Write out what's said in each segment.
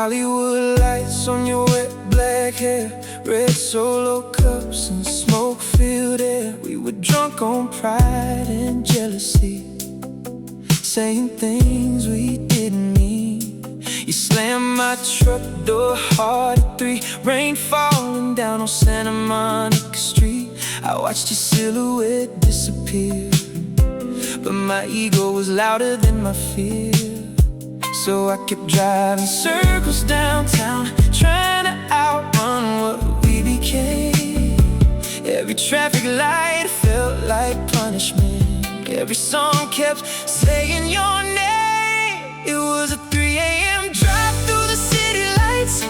Hollywood lights on your wet black hair, red Solo cups and smoke-filled air. We were drunk on pride and jealousy, saying things we didn't mean. You slammed my truck door hard at 3, rain falling down on Santa Monica Street. I watched your silhouette disappear, but my ego was louder than my fear. So I kept driving circles downtown, trying to outrun what we became. Every traffic light felt like punishment. Every song kept saying your name. It was a 3 a.m. drive through the city lights,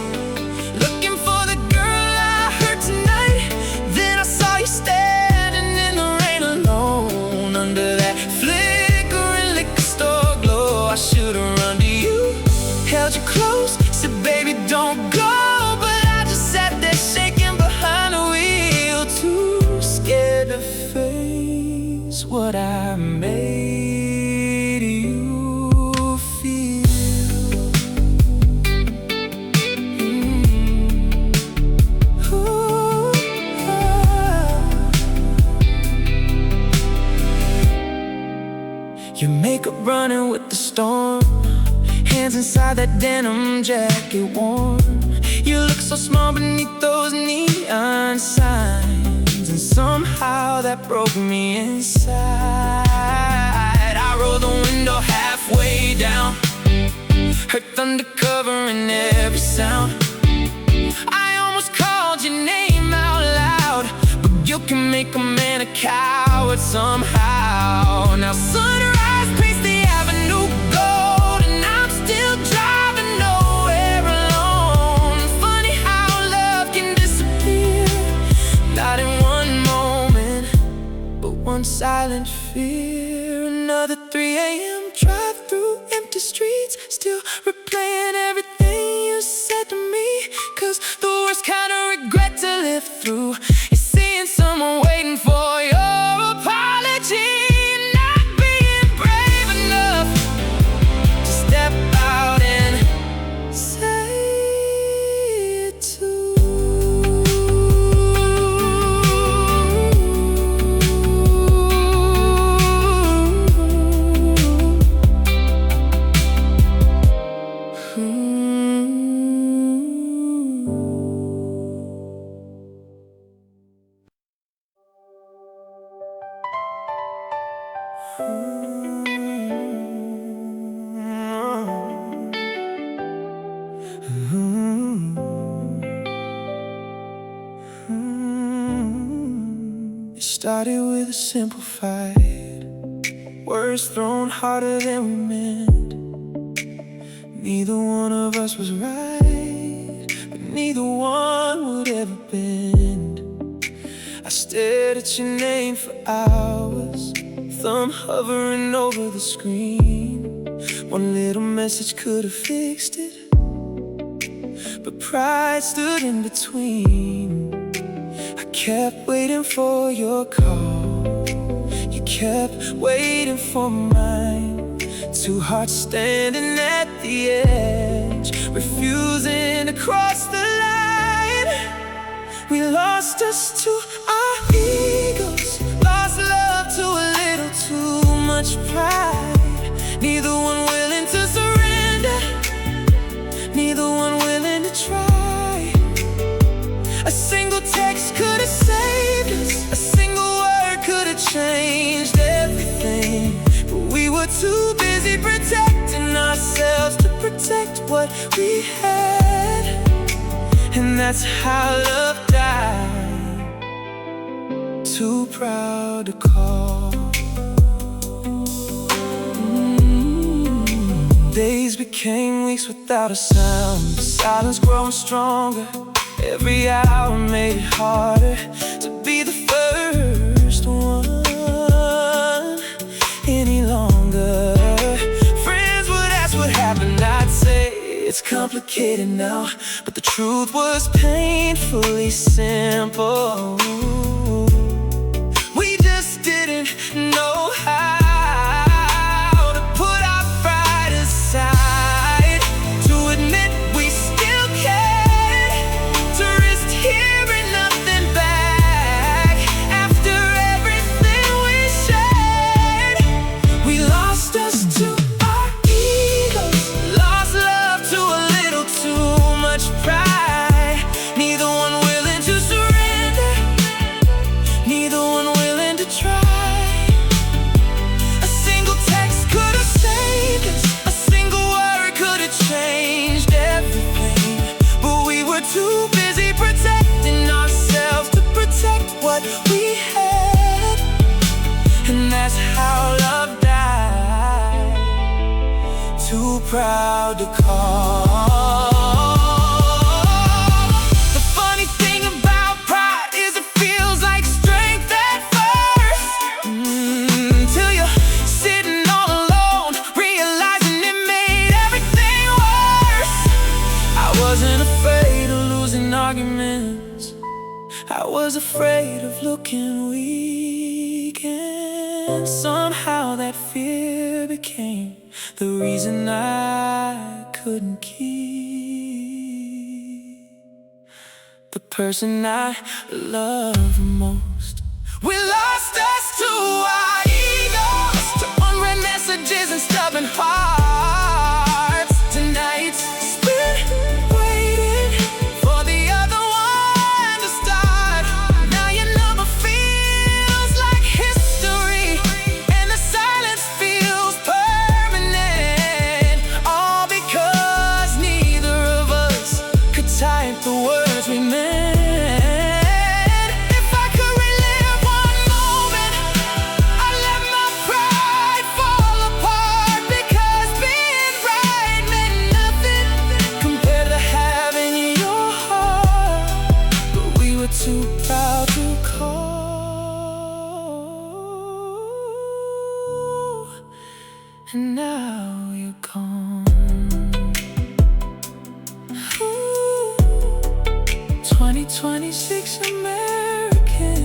looking for the girl I heard tonight. Then I saw you standing in the rain alone, under that flickering liquor store glow. I should've run to you, held you close, said baby don't go. But I just sat there shaking behind the wheel, too scared to face what I made you feel. Ooh, Your makeup running with the storm, hands inside that denim jacket warm. You look so small beneath those neon signs, and somehow that broke me inside. I rolled the window halfway down, heard thunder covering every sound. I almost called your name out loud, but you can make a man a coward somehow. Now sunrise paints the avenue gold, and I'm still driving nowhere alone. Funny how love can disappear, not in one moment, but one silent fear. Another 3 a.m. drive through empty streets, still replaying everything you said to me. 'Cause the worst kind of regret to live through is seeing someone waiting for your apology, not being brave enough to step out and say it too. It started with a simple fight, words thrown harder than we meant. Neither one of us was right, but neither one would ever bend. I stared at your name for hours, thumb hovering over the screen. One little message could have fixed it, but pride stood in between. I kept waiting for your call, you kept waiting for mine. Two hearts standing at the edge, refusing to cross the line. We lost us to our egos, lost love to a little too much pride. Neither one willing to surrender, neither one willing to try. A single text could have saved us, a single word could have changed everything. But we were too busy protecting ourselves to protect what we had. And that's how love died, too proud to call. Days became weeks without a sound, silence growing stronger. Every hour made it harder to be the first one any longer. Friends would ask what happened, I'd say it's complicated now, but the truth was painfully simple. We just didn't know how to put our pride aside, to admit we proud to call. The funny thing about pride is it feels like strength at first, till you're sitting all alone, realizing it made everything worse. I wasn't afraid of losing arguments, I was afraid of looking weak, and somehow that fear became the reason I couldn't keep the person I love most. We lost us to our egos, to unread messages and stubborn hearts. Tonight's spent waiting for the other one to start. Now your number feels like history, and the silence feels permanent. All because neither of us could type the words we meant. If I could relive one moment, I'd let my pride fall apart, because being right meant nothing compared to having your heart. But we were too proud to call, and now you're gone. 2026 American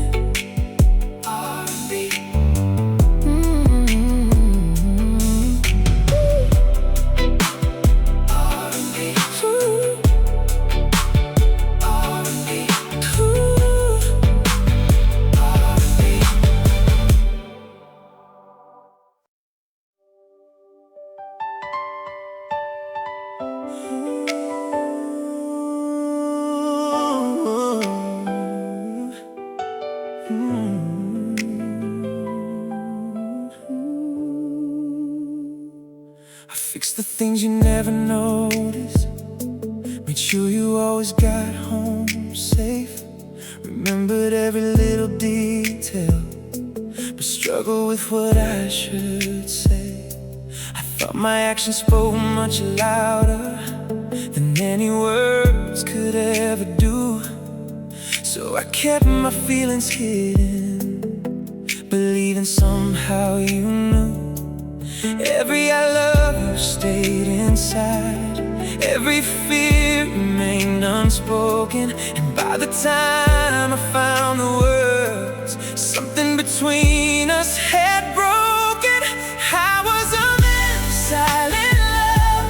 R&B. R&B. R&B. I fixed the things you never noticed, made sure you always got home safe, remembered every little detail, but struggled with what I should say. I thought my actions spoke much louder than any words could ever do, so I kept my feelings hidden, believing somehow you knew. Every I love you stayed inside, every fear remained unspoken, and by the time I found the words, something between us had broken. I was a man of silent love,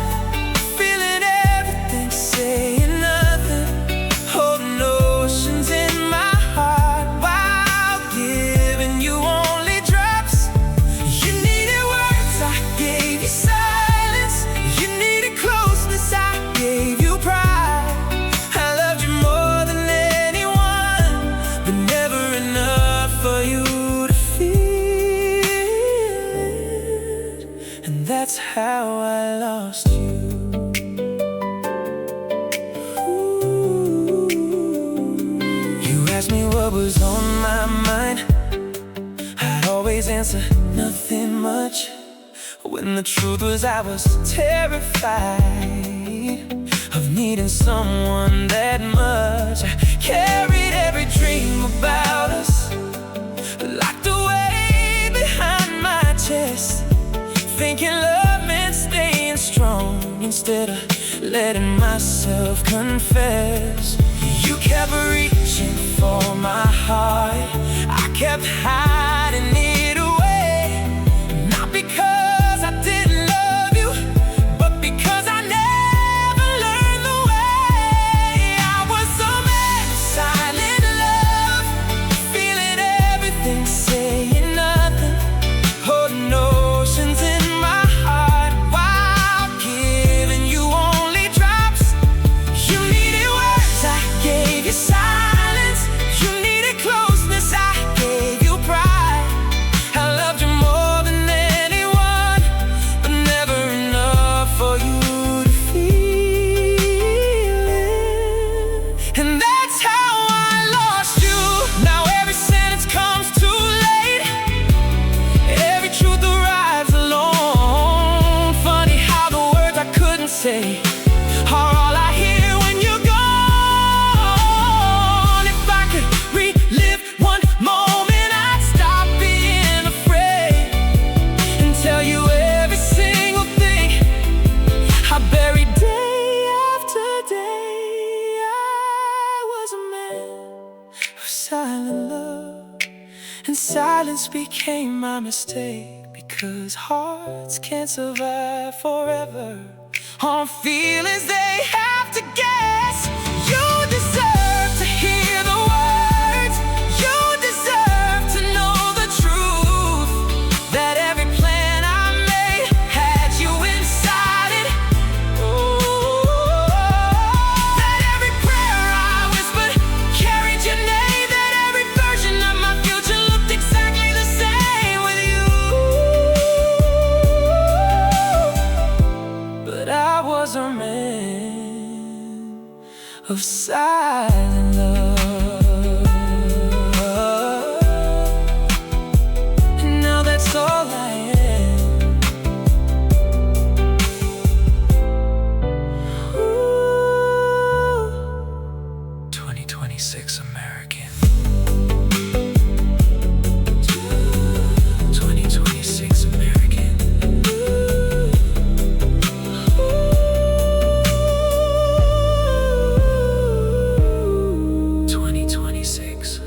feeling everything, saying nothing, holding oceans in my heart while giving you only drops. You needed words, I gave you silence. You needed closeness, I gave you pride. I loved you more than anyone, but never enough for you to feel it. And that's how I lost you. Ooh. You asked me what was on my mind, I'd always answer nothing much, when the truth was I was terrified of needing someone that much. I carried every dream about us locked away behind my chest, thinking love meant staying strong instead of letting myself confess. You kept reaching for my heart, I kept hiding it away, not because I didn't love you, but because I never learned the way. I was a man of silent love, feeling everything, saying nothing, holding oceans in my heart while giving you only drops. You needed words, I gave you silence. You needed closeness, I gave you pride. silence became my mistake, because hearts can't survive forever on feelings they have to guess. You deserve to hear the words, you deserve to know the truth, that every plan I made had you inside it. That every prayer I whispered carried your name, that every version of my future looked exactly the same with you. But I was a man of silent love, and now that's all I am. Ooh, 2026 American. 2026 American. 2026.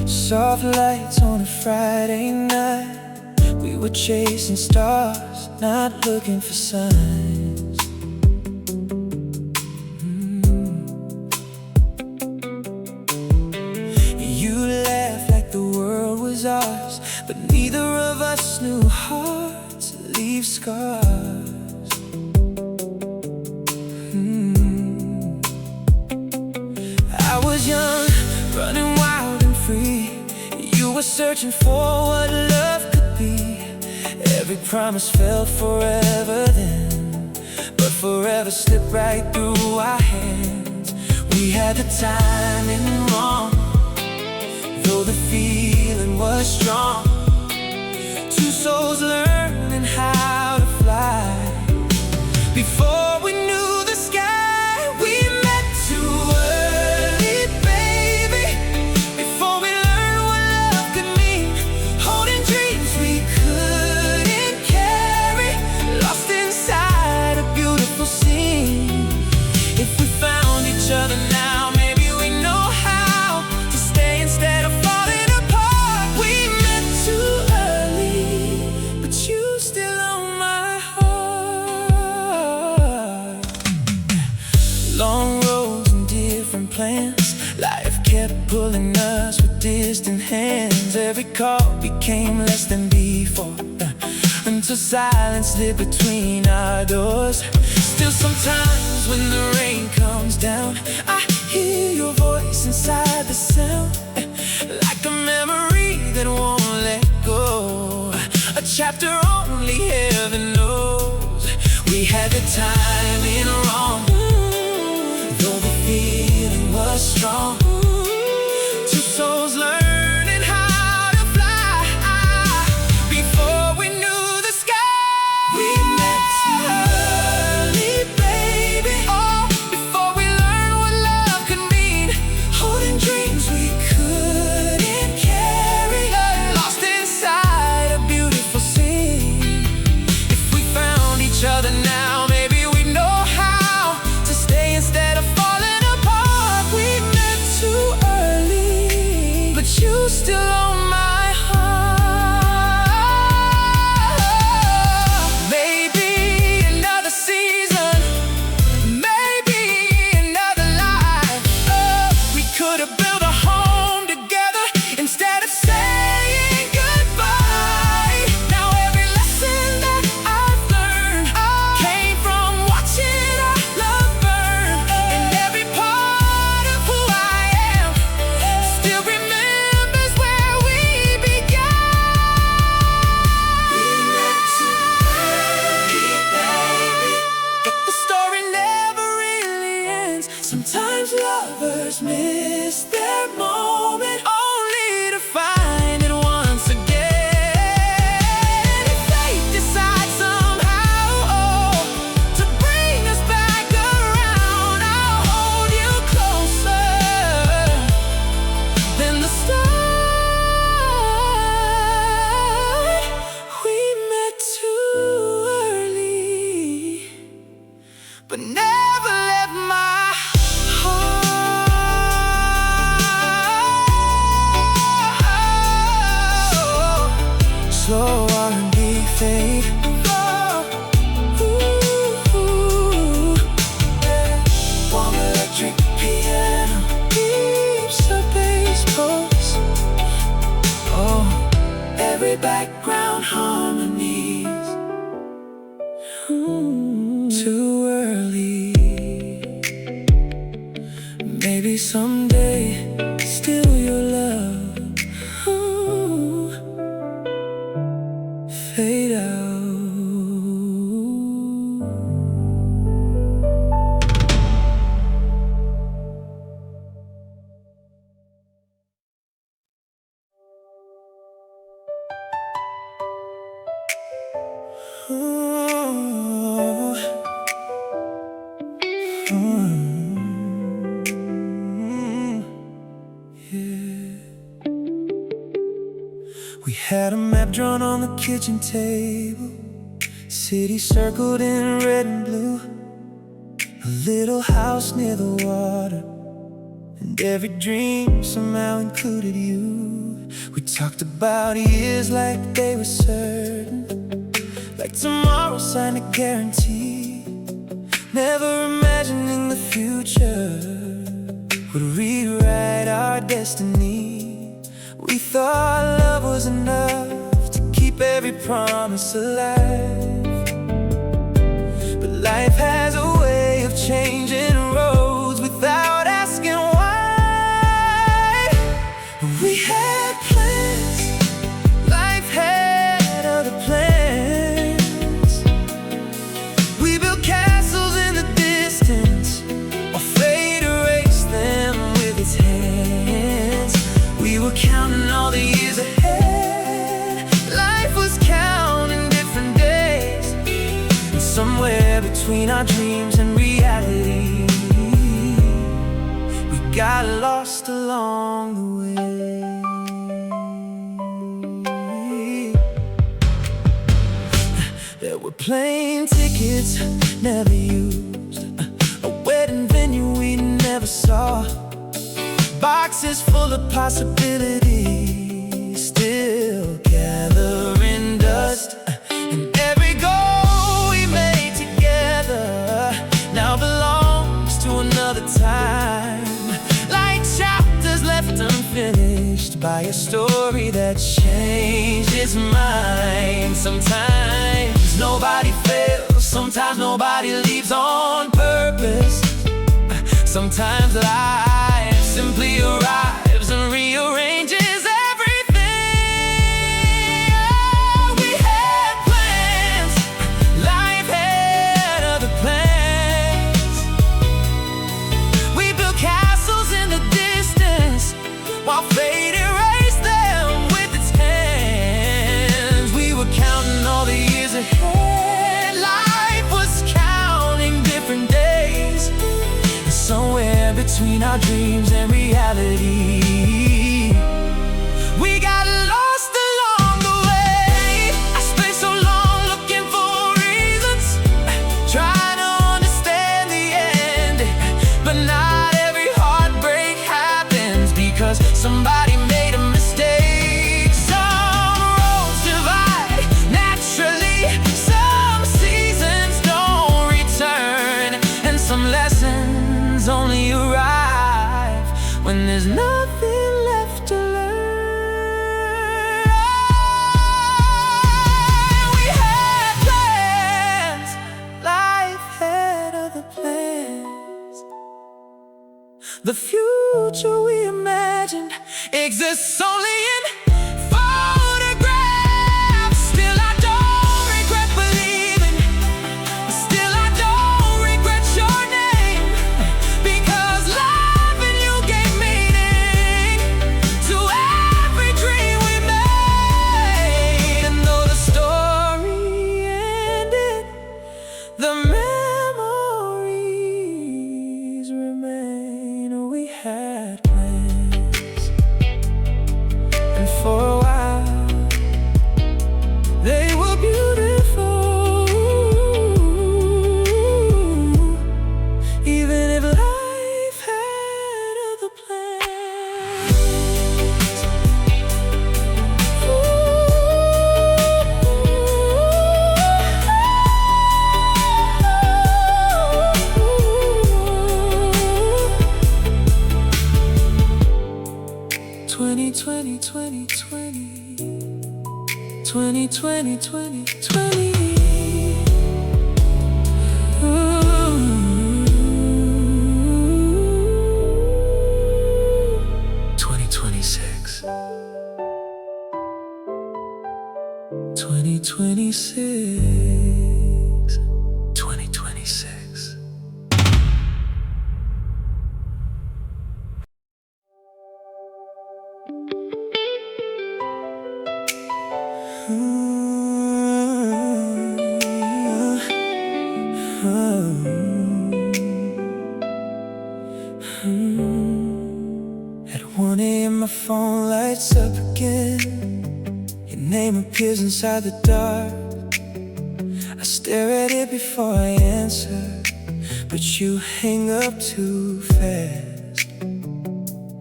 Soft lights on a Friday night, we were chasing stars, not looking for signs. You laughed like the world was ours, but neither of us knew hearts leave scars. I was young, running wild and free. You were searching for what love could be. Every promise fell forever then, but forever slipped right through our hands. We had the timing wrong, though the feeling was strong. Two souls learning how to fly. Before we knew the sky, we met too early, baby. Before we learned what love could mean, holding dreams we couldn't carry, lost inside a beautiful scene. If we found each other now, maybe we know how to stay instead of falling apart. We met too early, but you still own my heart. Long roads and different plans, life kept pulling us with distant hands. Every call became less than before, until silence slid between our doors. Still sometimes when the rain comes down, I hear your voice inside the sound, like a memory that won't let go, a chapter only heaven knows. We had the timing wrong, though the feeling was strong. Two souls learning how to fly. Before we knew the sky, we met too early, baby. Oh, before we learned what love could mean, holding dreams we couldn't carry, lost inside a beautiful scene. If we found each other now, maybe we know how to stay instead of falling apart. We met slow R&B fade. Ooh, yeah. Warm electric piano keeps the bass pulse. Oh, every background harmonies. Too early. Maybe someday, still your love fade out. We had a map drawn on the kitchen table, city circled in red and blue, a little house near the water, and every dream somehow included you. We talked about years like they were certain, like tomorrow signed a guarantee, never imagining the future would rewrite our destiny. We thought love was enough to keep every promise alive, but life has a way of changing roads without asking why. We had plans, life had other plans. We built castles in the distance, while fate erased them with its hands. We were counting all the years ahead, life was counting different days, and somewhere between our dreams and reality, we got lost along the way. There were plane tickets never used, a wedding venue we never saw, boxes full of possibilities still gathering dust, and every goal we made together now belongs to another time, like chapters left unfinished by a story that changed its mind. Sometimes nobody fails, sometimes nobody leaves on purpose, sometimes life simply arrives and rearranges everything. Oh, we had plans, life had other plans. We built castles in the distance, while fate erased them with its hands. We were counting all the years ahead, life was counting different days, and somewhere between our dreams and reality, we got lost along the way. I spent so long looking for reasons, trying to understand the end, but not every heartbreak happens because somebody made a mistake. Some roads divide naturally, some seasons don't return, and some lessons only arrive when there's nothing left to learn. We had plans, life had other plans. The future we imagined exists only in photographs. Still I don't regret believing, still I don't regret your name, because loving you gave meaning to every dream we made. And though the story ended, the memories remain. We had plans, 20, 20, 20, 20. Ooh. 2026. 2026. 2026. At 1 a.m. my phone lights up again. Your name appears inside the dark. I stare at it before I answer, but you hang up too fast.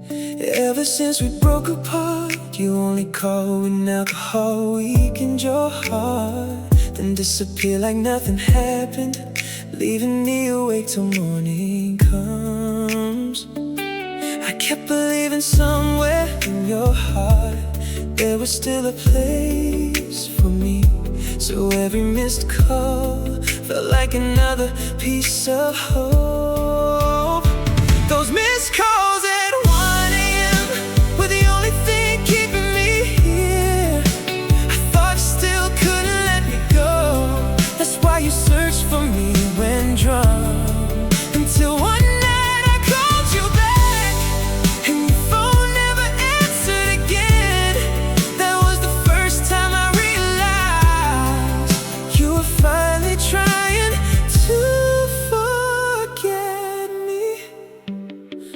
Ever since we broke apart, you only call when alcohol weakened your heart, then disappear like nothing happened, leaving me awake till morning comes. I kept believing somewhere in your heart there was still a place for me. So every missed call felt like another piece of hope. Those missed calls at 1 a.m. were the only thing keeping me here. I thought you still couldn't let me go. That's why you searched for me when drunk, until one night I called you back and your phone never answered again. That was the first time I realized you were finally trying to forget me.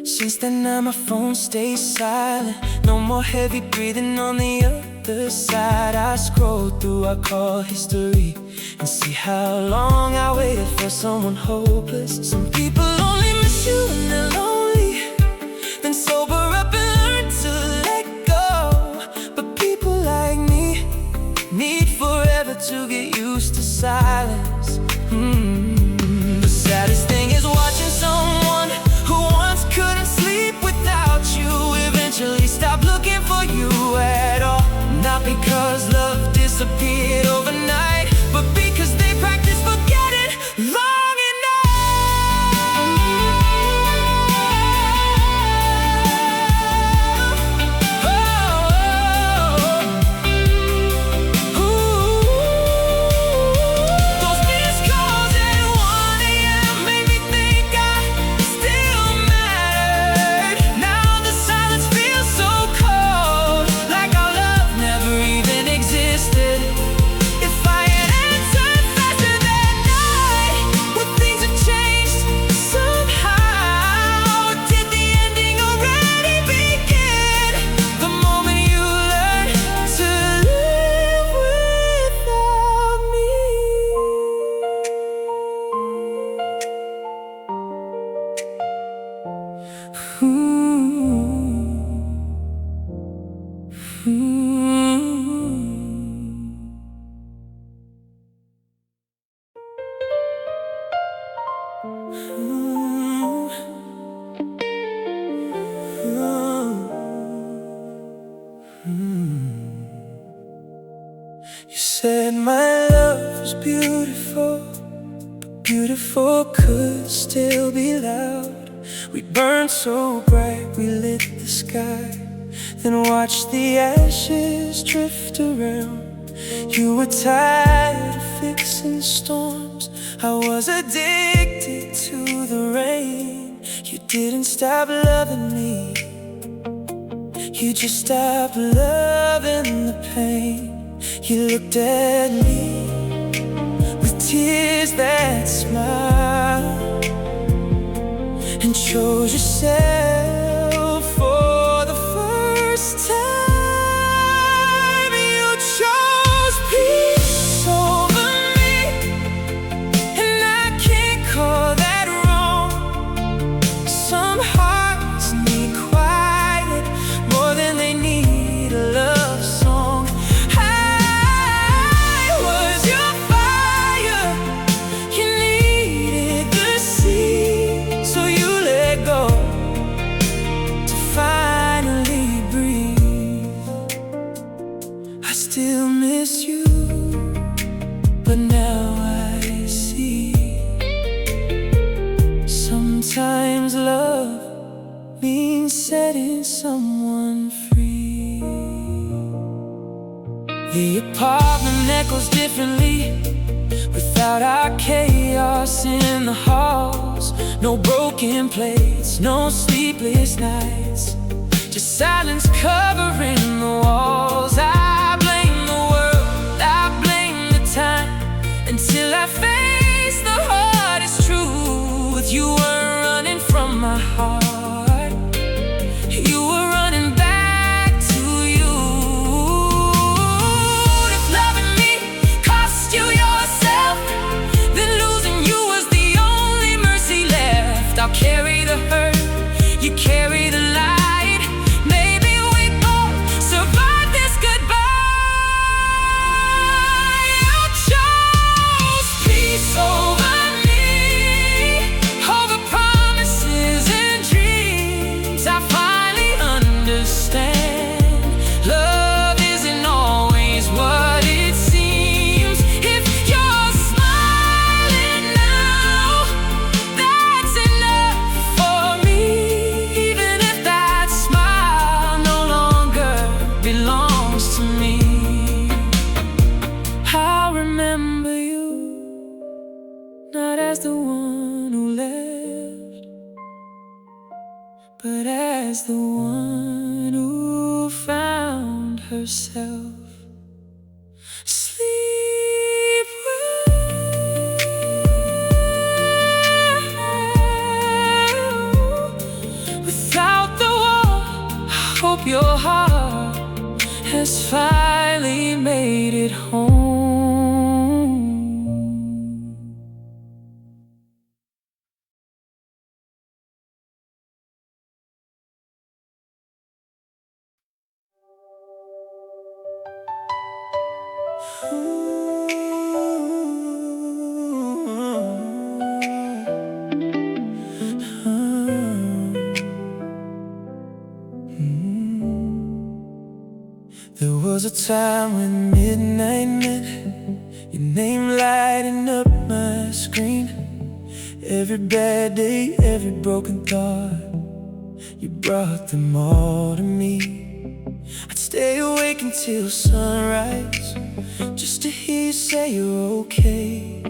Since then now my phone stays silent. No more heavy breathing on the other side. I scroll through our call history and see how long I waited for someone hopeless. Some people only miss you when they're lonely, then sober up and learn to let go. But people like me need forever to get used to silence. The saddest thing is watching someone who once couldn't sleep without you eventually stop looking for you at all. Not because love disappeared overnight, but because they practiced forgetting long enough. Oh, ooh. Those missed calls at 1 a.m. made me think I still mattered. Now the silence feels so cold, like our love never even existed. If I had answered faster that night, would things have changed somehow? Did the ending already begin the moment you learned to live without me? You said my love was beautiful, but beautiful could still be loud. We burned so bright we lit the sky, then watched the ashes drift around. You were tired of fixing storms, I was addicted to the rain. You didn't stop loving me, you just stopped loving the pain. You looked at me with tears that smiled and chose yourself for the first time. You chose peace over me, and I can't call that wrong. Some hearts need quiet more than they need a love song. I was your fire, you needed the sea, so you let go heaven echoes differently without our chaos in the halls. No broken plates, no sleepless nights, just silence covering the walls. I blame the world, I blame the time, until I face the hardest truth. You weren't running from my heart, you were running back to you. If loving me cost you yourself, then losing you was the only mercy left. I'll carry the hurt, you carry the light. Maybe we both survive this goodbye. You chose peace over me, over promises and dreams. I finally understand, love isn't always what it seems. If you're smiling now, that's enough for me, even if that smile no longer belongs to me. I'll remember you, not as the one who left, but as the one who found herself. Sleep well. Without the wall, I hope your heart has finally made it home. There was a time when midnight meant your name lighting up my screen. Every bad day, every broken thought, you brought them all to me. I'd stay awake until sunrise, just to hear you say you're okay.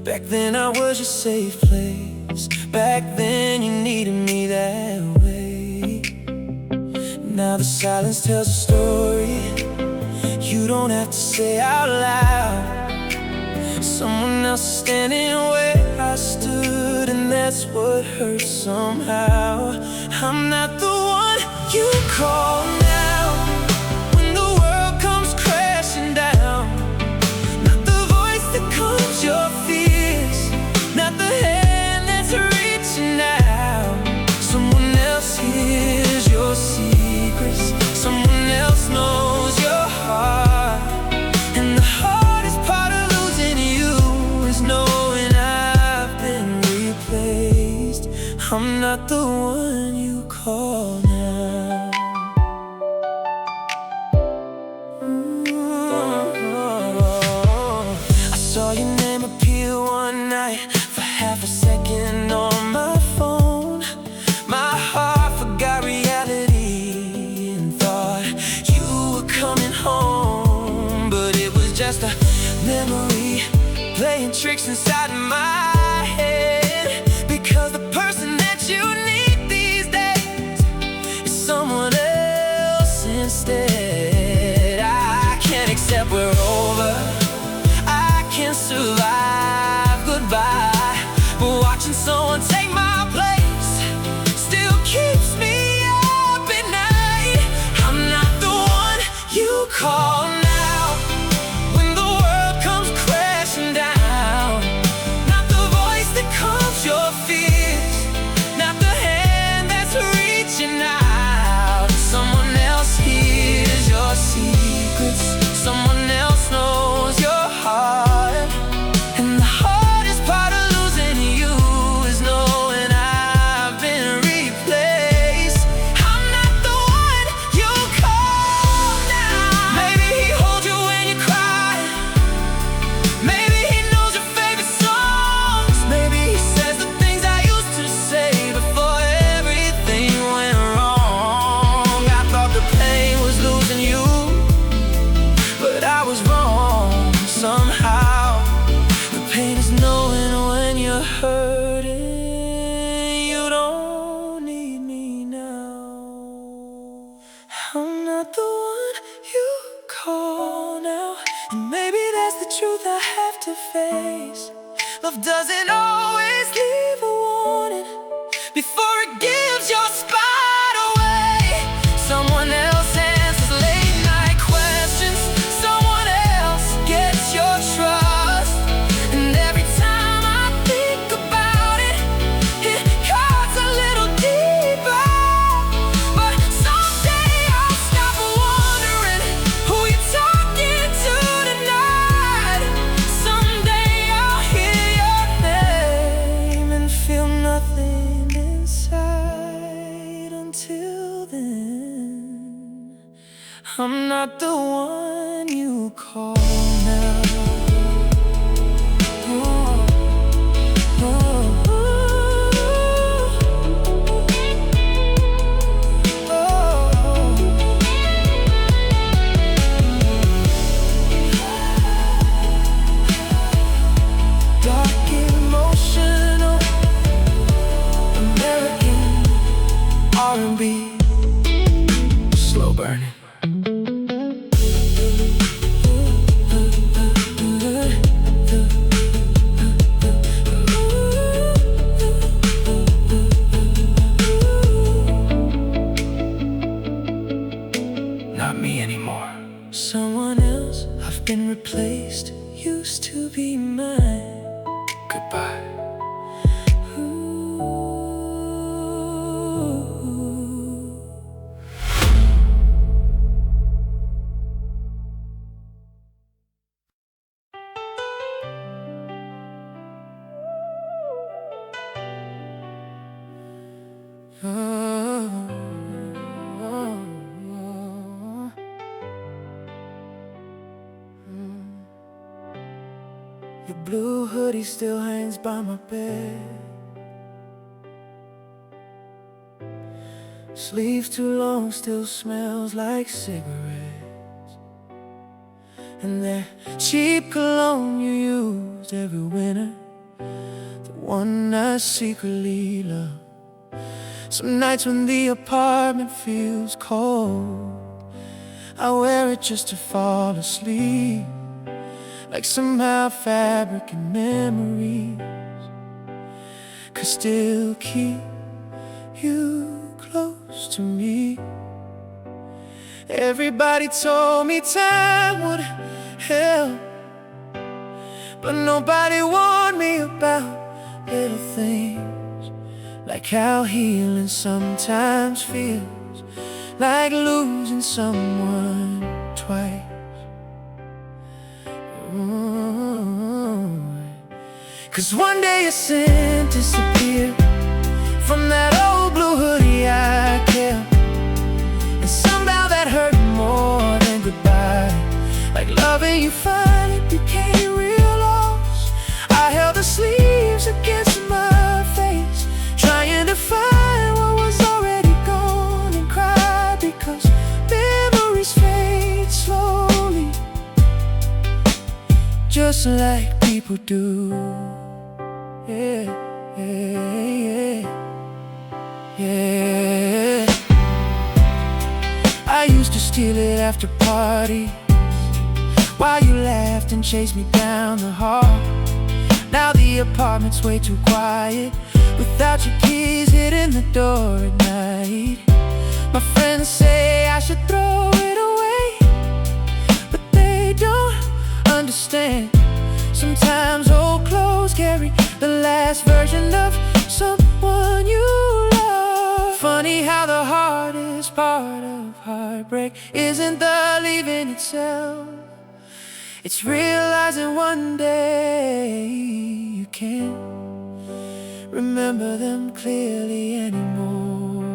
Back then I was your safe place, back then you needed me that way. Now the silence tells a story you don't have to say out loud. Someone else is standing where I stood, and that's what hurts somehow. I'm not the one you call now when the world comes crashing down. Not the voice that calms your fears, not the hand that's reaching out. Someone else hears your secrets, someone else knows your heart. And the hardest part of losing you is knowing I've been replaced. I'm not the one you call now. I saw your name appear one night for half a second on my phone. My heart forgot reality and thought you were coming home. But it was just a memory playing tricks inside my head. Because the person that you need these days is someone else instead. I can't accept we're over, I can't survive goodbye. But watching someone take my place still keeps me up at night. I'm not the one you call now when the world comes crashing down. Not the somehow. The pain is knowing when you're hurting you don't need me now. I'm not the one you call now, and maybe that's the truth I have to face. Love doesn't always leave a warning before it gives your spot away. Someone else answers late night questions, someone else gets your trust. And every time I think about it, it cuts a little deeper. But someday I'll stop wondering who you're talking to tonight. Someday I'll hear your name and feel nothing inside. Until then, I'm not the one you call now. Oh, oh, dark, emotional, American R&B, slow burning. Not me anymore. Someone else, I've been replaced, used to be mine. Goodbye. Your blue hoodie still hangs by my bed. Sleeves too long, still smells like cigarettes. And that cheap cologne you used every winter, the one I secretly love. Some nights when the apartment feels cold, I wear it just to fall asleep, like somehow fabric and memories could still keep you close to me. Everybody told me time would help, but nobody warned me about little things, like how healing sometimes feels like losing someone twice. Cause one day a scent disappeared from that old blue hoodie I kept, and somehow that hurt more than goodbye. Like loving you finally became real loss. I held the sleeves against my face, trying to find what was already gone, and cried because memories fade slowly, just like people do. Yeah, yeah, yeah, yeah. I used to steal it after parties, while you laughed and chased me down the hall. Now the apartment's way too quiet, without your keys hitting the door at night. My friends say I should throw it away, but they don't understand. Sometimes old clothes carry the last version of someone you love. Funny how the hardest part of heartbreak isn't the leaving itself, it's realizing one day you can't remember them clearly anymore.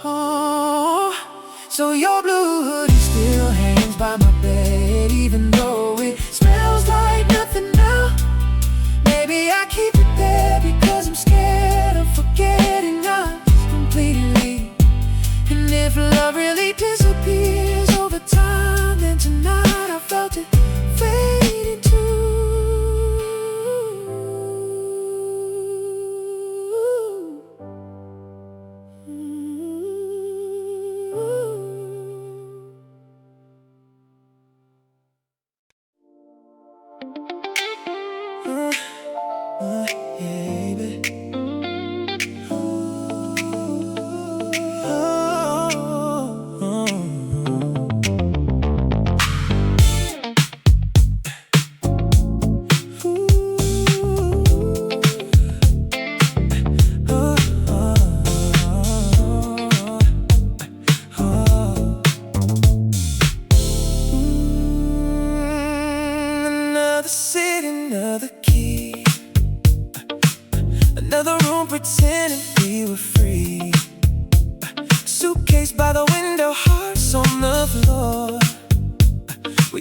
Oh, so your blue hoodie still hangs by my bed, even though it smells like nothing now. Maybe I keep it there because I'm scared of forgetting us completely. And if love really disappears over time, then tonight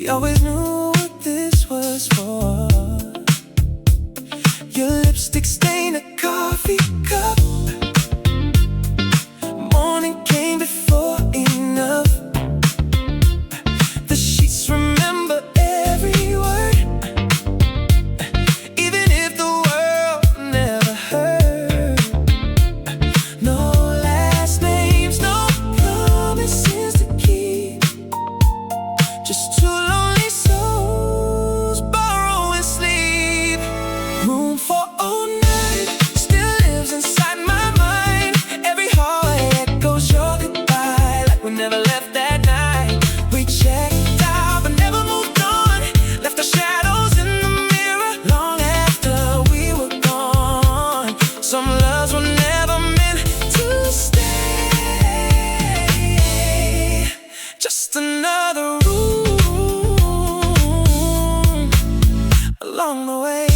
always knew what this was for. Your lipstick stained a coffee cup. Morning came before enough. The sheets remember every word, even if the world never heard. No last names, no promises to keep, just two lonely souls borrowing sleep. Room for all night still lives inside my mind. Every hallway echoes your goodbye, like we never left that night. We checked out but never moved on, left our shadows in the mirror long after we were gone. Some loves were never meant to stay, just another room along the way.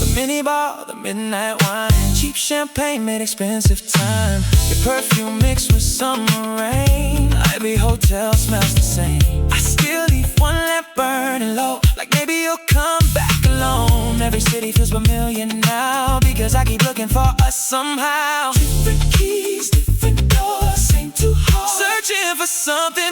The minibar, the midnight wine, cheap champagne made expensive time. Your perfume mixed with summer rain. Every hotel smells the same. I still leave one lamp burning low, like maybe you'll come back alone. Every city feels familiar now, because I keep looking for us somehow. Different keys, different doors, same two hearts, searching for something